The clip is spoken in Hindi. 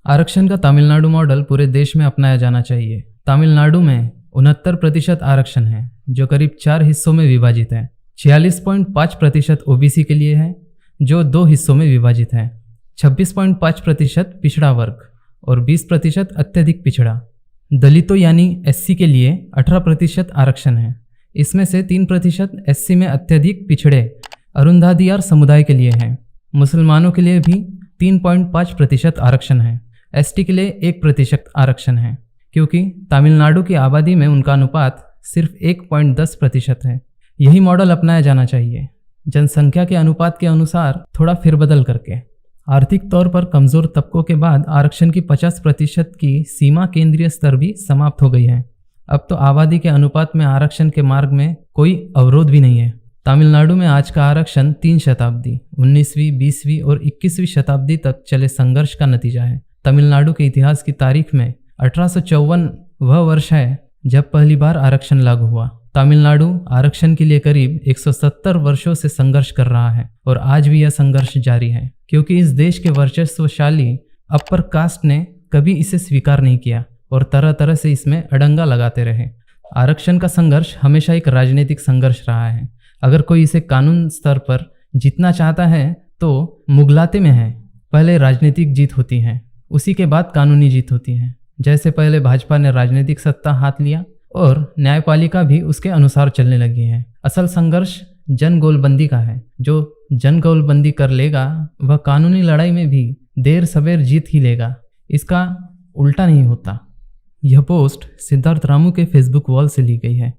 आरक्षण का तमिलनाडु मॉडल पूरे देश में अपनाया जाना चाहिए। तमिलनाडु में 69% आरक्षण है, जो करीब 4 हिस्सों में विभाजित है। 46.5% ओबीसी के लिए है, जो 2 हिस्सों में विभाजित है। 26.5% पिछड़ा वर्ग और 20% अत्यधिक पिछड़ा। दलितों यानी एससी के लिए 18% आरक्षण है। इसमें से 3% एससी में अत्यधिक पिछड़े अरुंधादियार समुदाय के लिए है। मुसलमानों के लिए भी 3.5% आरक्षण है। एसटी के लिए 1% आरक्षण है, क्योंकि तमिलनाडु की आबादी में उनका अनुपात सिर्फ 1.10% है। यही मॉडल अपनाया जाना चाहिए, जनसंख्या के अनुपात के अनुसार थोड़ा फेरबदल करके। आर्थिक तौर पर कमज़ोर तबकों के बाद आरक्षण की 50% की सीमा केंद्रीय स्तर भी समाप्त हो गई है। अब तो आबादी के अनुपात में आरक्षण के मार्ग में कोई अवरोध भी नहीं है। तमिलनाडु में आज का आरक्षण 3 शताब्दी 19वीं, 20वीं और 21वीं शताब्दी तक चले संघर्ष का नतीजा है। तमिलनाडु के इतिहास की तारीख में 1854 वह वर्ष है जब पहली बार आरक्षण लागू हुआ। तमिलनाडु आरक्षण के लिए करीब 170 वर्षों से संघर्ष कर रहा है और आज भी यह संघर्ष जारी है, क्योंकि इस देश के वर्चस्वशाली अपर कास्ट ने कभी इसे स्वीकार नहीं किया और तरह तरह से इसमें अड़ंगा लगाते रहे। आरक्षण का संघर्ष हमेशा एक राजनीतिक संघर्ष रहा है। अगर कोई इसे कानून स्तर पर जीतना चाहता है तो मुगलाते में है, पहले राजनीतिक जीत होती है, उसी के बाद कानूनी जीत होती है। जैसे पहले भाजपा ने राजनीतिक सत्ता हाथ लिया और न्यायपालिका भी उसके अनुसार चलने लगी है। असल संघर्ष जन गोलबंदी का है। जो जन गोलबंदी कर लेगा वह कानूनी लड़ाई में भी देर सवेर जीत ही लेगा। इसका उल्टा नहीं होता। यह पोस्ट सिद्धार्थ रामू के फेसबुक वॉल से ली गई है।